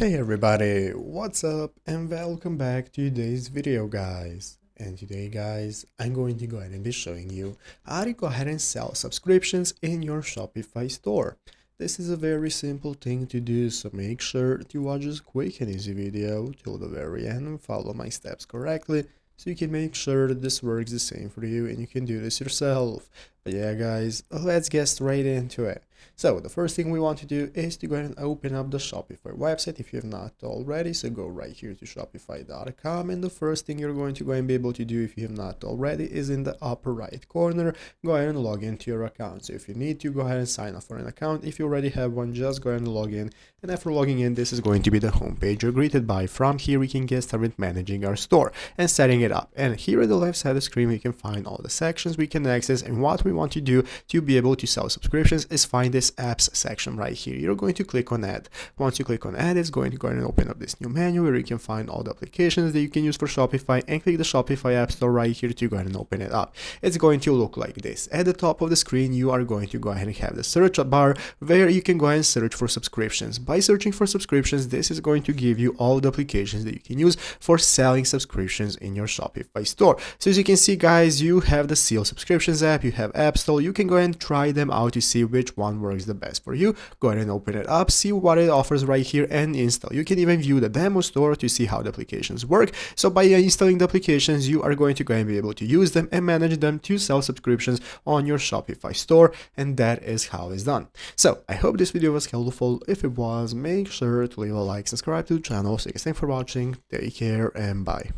Hey everybody, what's up and welcome back to today's video guys. And today guys, I'm going to go ahead and be showing you how to go ahead and sell subscriptions in your Shopify store. This is a very simple thing to do, so make sure to watch this quick and easy video till the very end and follow my steps correctly so you can make sure that this works the same for you and you can do this yourself. But yeah guys, let's get straight into it. So the first thing we want to do is to go ahead and open up the Shopify website if you have not already. So go right here to shopify.com, and the first thing you're going to go and be able to do if you have not already is in the upper right corner, go ahead and log into your account. So if you need to, go ahead and sign up for an account. If you already have one, just go ahead and log in. And after logging in, this is going to be the home page you're greeted by. From here, we can get started managing our store and setting it up. And here at the left side of the screen, we can find all the sections we can access. And what we want to do to be able to sell subscriptions is find this apps section right here. You're going to click on add. Once you click on add, it's going to go ahead and open up this new menu where you can find all the applications that you can use for Shopify, and click the Shopify App Store right here to go ahead and open it up. It's going to look like this. At the top of the screen, you are going to go ahead and have the search bar where you can go ahead and search for subscriptions. By searching for subscriptions, this is going to give you all the applications that you can use for selling subscriptions in your Shopify store. So as you can see guys, you have the Seal Subscriptions app, you have App Store. You can go ahead and try them out to see which one works the best for you. Go ahead and open it up, see what it offers right here, and install. You can even view the demo store to see how the applications work. So by installing the applications, you are going to go and be able to use them and manage them to sell subscriptions on your Shopify store, and that is how it's done. So I hope this video was helpful. If it was, make sure to leave a like, subscribe to the channel. So thanks for watching, take care, and bye.